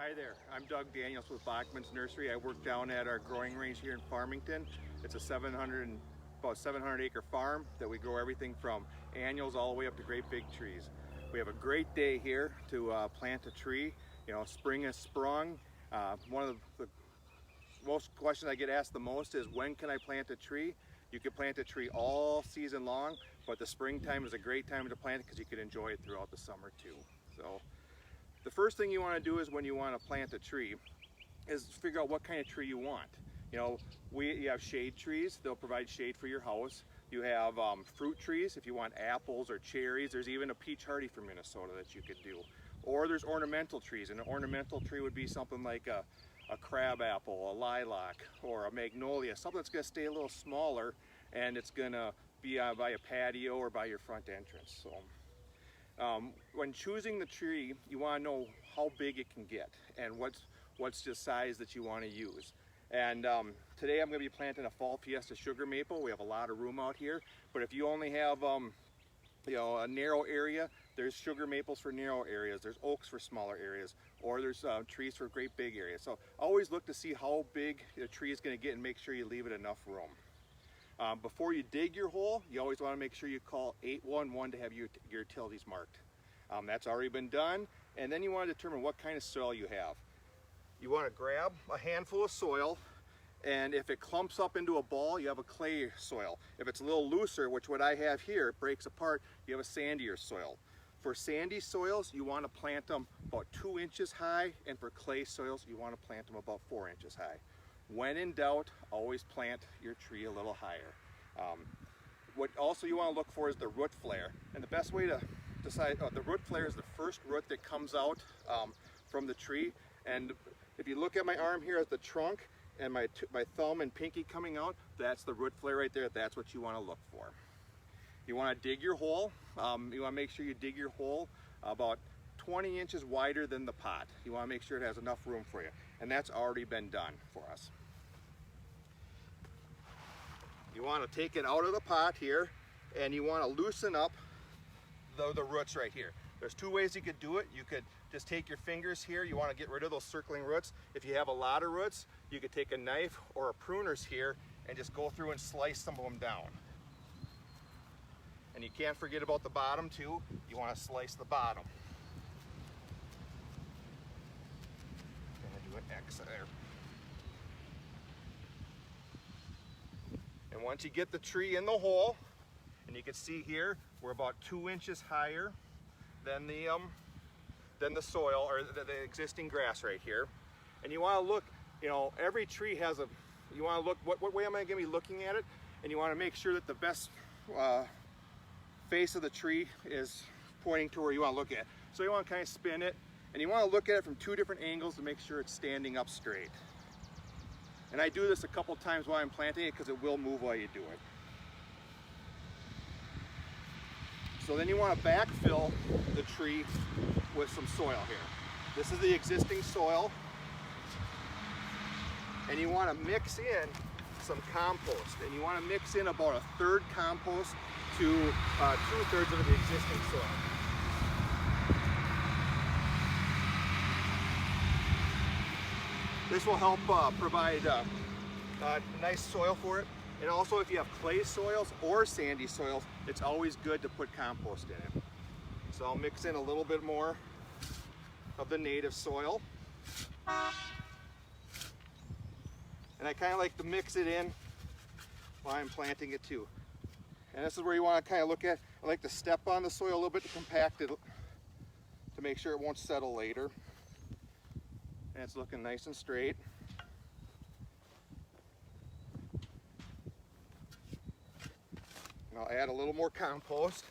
Hi there, I'm Doug Daniels with Bachman's Nursery. I work down at our growing range here in Farmington. It's a about 700 acre farm that we grow everything from annuals all the way up to great big trees. We have a great day here to plant a tree. You know, spring has sprung. One of the most questions I get asked the most is, when can I plant a tree? You can plant a tree all season long, but the springtime is a great time to plant it because you can enjoy it throughout the summer too. So the first thing you want to do is, when you want to plant a tree, is figure out what kind of tree you want. You know, you have shade trees. They'll provide shade for your house. You have fruit trees if you want apples or cherries. There's even a peach hardy from Minnesota that you could do. Or there's ornamental trees, and an ornamental tree would be something like a crab apple, a lilac, or a magnolia, something that's going to stay a little smaller, and it's going to be by a patio or by your front entrance. So when choosing the tree, you want to know how big it can get and what's the size that you want to use. And today I'm going to be planting a fall fiesta sugar maple. We have a lot of room out here, but if you only have you know, a narrow area, there's sugar maples for narrow areas, there's oaks for smaller areas, or there's trees for great big areas. So always look to see how big the tree is going to get and make sure you leave it enough room. Before you dig your hole, you always want to make sure you call 811 to have your utilities marked. That's already been done. And then you want to determine what kind of soil you have. You want to grab a handful of soil, and if it clumps up into a ball, you have a clay soil. If it's a little looser, which what I have here, it breaks apart, you have a sandier soil. For sandy soils, you want to plant them about 2 inches high, and for clay soils, you want to plant them about 4 inches high. When in doubt, always plant your tree a little higher. What also you want to look for is the root flare. And the best way to decide, the root flare is the first root that comes out from the tree. And if you look at my arm here at the trunk, and my thumb and pinky coming out, that's the root flare right there. That's what you want to look for. You want to dig your hole. You want to make sure you dig your hole about 20 inches wider than the pot. You want to make sure it has enough room for you. And that's already been done for us. You want to take it out of the pot here, and you want to loosen up the roots right here. There's two ways you could do it. You could just take your fingers here. You want to get rid of those circling roots. If you have a lot of roots, you could take a knife or a pruner's here and just go through and slice some of them down. And you can't forget about the bottom too. You want to slice the bottom. I'm going to do an X there. And once you get the tree in the hole, and you can see here, we're about 2 inches higher than the soil, or the existing grass right here. And you want to look, you know, every tree has a, you want to look, what way am I going to be looking at it? And you want to make sure that the best face of the tree is pointing to where you want to look at. So you want to kind of spin it, and you want to look at it from 2 different angles to make sure it's standing up straight. And I do this a couple times while I'm planting it, because it will move while you do it. So then you want to backfill the tree with some soil here. This is the existing soil. And you want to mix in some compost. And you want to mix in about 1/3 compost to 2/3 of the existing soil. This will help provide nice soil for it. And also, if you have clay soils or sandy soils, it's always good to put compost in it. So I'll mix in a little bit more of the native soil. And I kind of like to mix it in while I'm planting it too. And this is where you want to kind of look at, I like to step on the soil a little bit to compact it, to make sure it won't settle later. And it's looking nice and straight. And I'll add a little more compost.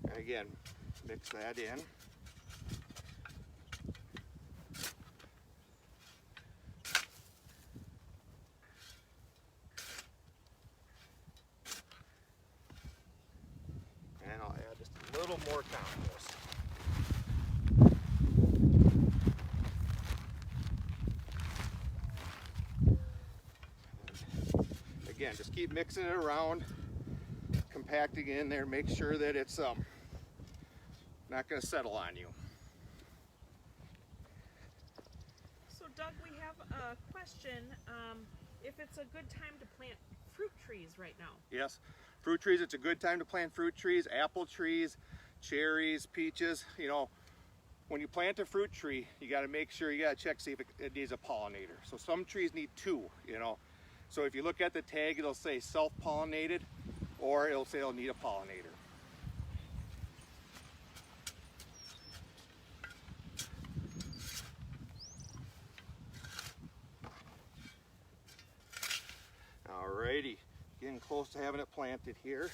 And again, mix that in. And I'll add just a little more compost. again, just keep mixing it around, compacting it in there, make sure that it's not going to settle on you. So Doug, we have a question. If it's a good time to plant fruit trees right now? Yes, fruit trees, it's a good time to plant fruit trees, apple trees, cherries, peaches. You know, when you plant a fruit tree, you got to make sure, you got to check, see if it needs a pollinator. So some trees need two, you know. So if you look at the tag, it'll say self-pollinated, or it'll say it'll need a pollinator. Alrighty, getting close to having it planted here.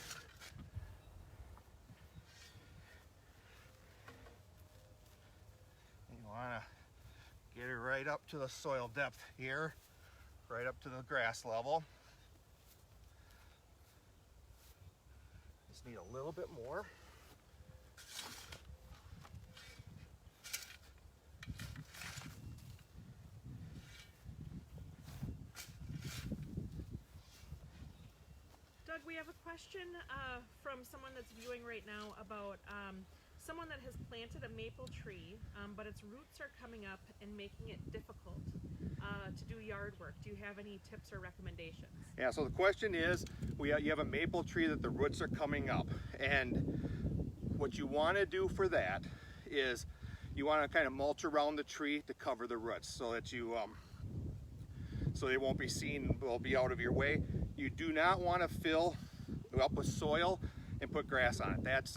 You want to get it right up to the soil depth here, right up to the grass level. Just need a little bit more. Doug, we have a question from someone that's viewing right now about someone that has planted a maple tree, but its roots are coming up and making it difficult to do yard work. Do you have any tips or recommendations? Yeah, so the question is, you have a maple tree that the roots are coming up, and what you want to do for that is you want to kind of mulch around the tree to cover the roots so that you so they won't be seen, will be out of your way. You do not want to fill up with soil and put grass on it. That's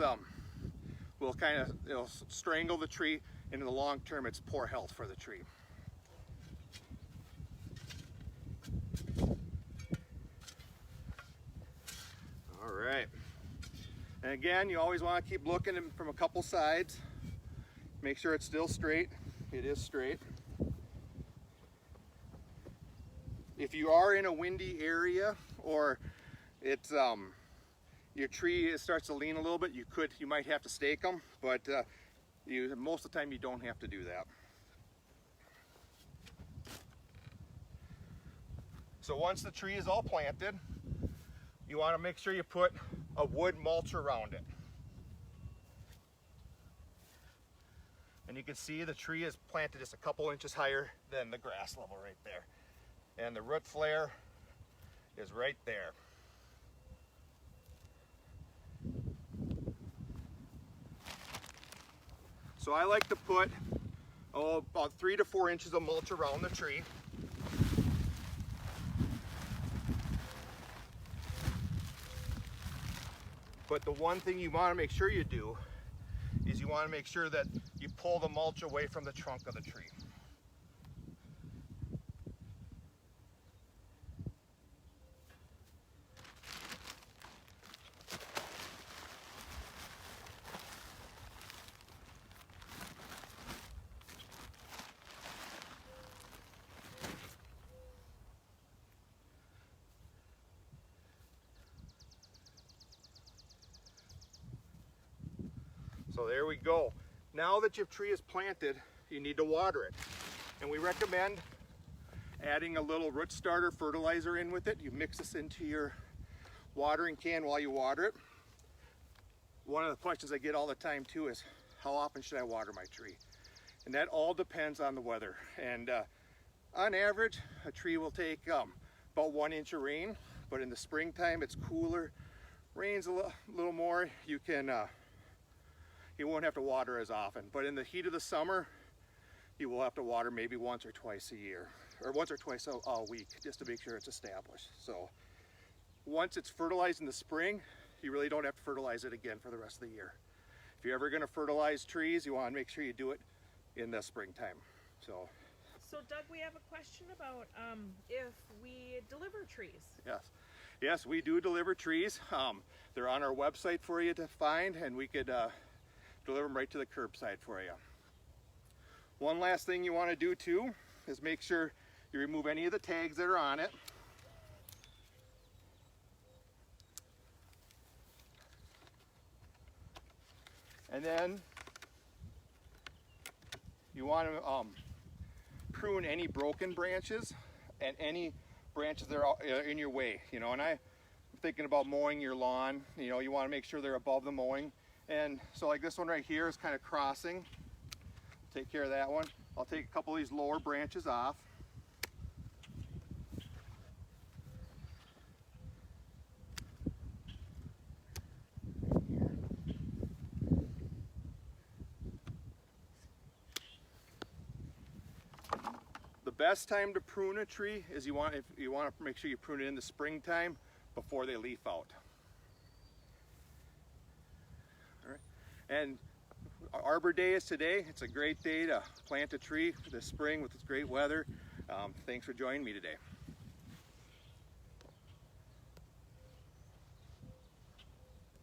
will kind of, it'll strangle the tree, and in the long term it's poor health for the tree. All right, and again, you always want to keep looking from a couple sides. Make sure it's still straight. It is straight. If you are in a windy area, or it's your tree starts to lean a little bit, you might have to stake them, but most of the time you don't have to do that. So once the tree is all planted, you want to make sure you put a wood mulch around it. And you can see the tree is planted just a couple inches higher than the grass level right there. And the root flare is right there. So I like to put about 3 to 4 inches of mulch around the tree. But the one thing you want to make sure you do is you want to make sure that you pull the mulch away from the trunk of the tree. So there we go. Now that your tree is planted, you need to water it. And we recommend adding a little root starter fertilizer in with it. You mix this into your watering can while you water it. One of the questions I get all the time too is, how often should I water my tree? And that all depends on the weather. And on average, a tree will take about 1 inch of rain, but in the springtime it's cooler, rains a little more, you won't have to water as often. But in the heat of the summer, you will have to water maybe once or twice a year, or once or twice a week, just to make sure it's established. So once it's fertilized in the spring, you really don't have to fertilize it again for the rest of the year. If you're ever going to fertilize trees, you want to make sure you do it in the springtime. So Doug, we have a question about if we deliver trees. Yes, we do deliver trees. They're on our website for you to find, and we could deliver them right to the curbside for you. One last thing you want to do too is make sure you remove any of the tags that are on it. And then you want to prune any broken branches and any branches that are in your way, you know, and I'm thinking about mowing your lawn, you know, you want to make sure they're above the mowing. And so like this one right here is kind of crossing. Take care of that one. I'll take a couple of these lower branches off. The best time to prune a tree is if you want to make sure you prune it in the springtime before they leaf out. All right. And Arbor Day is today. It's a great day to plant a tree this spring with this great weather. Thanks for joining me today.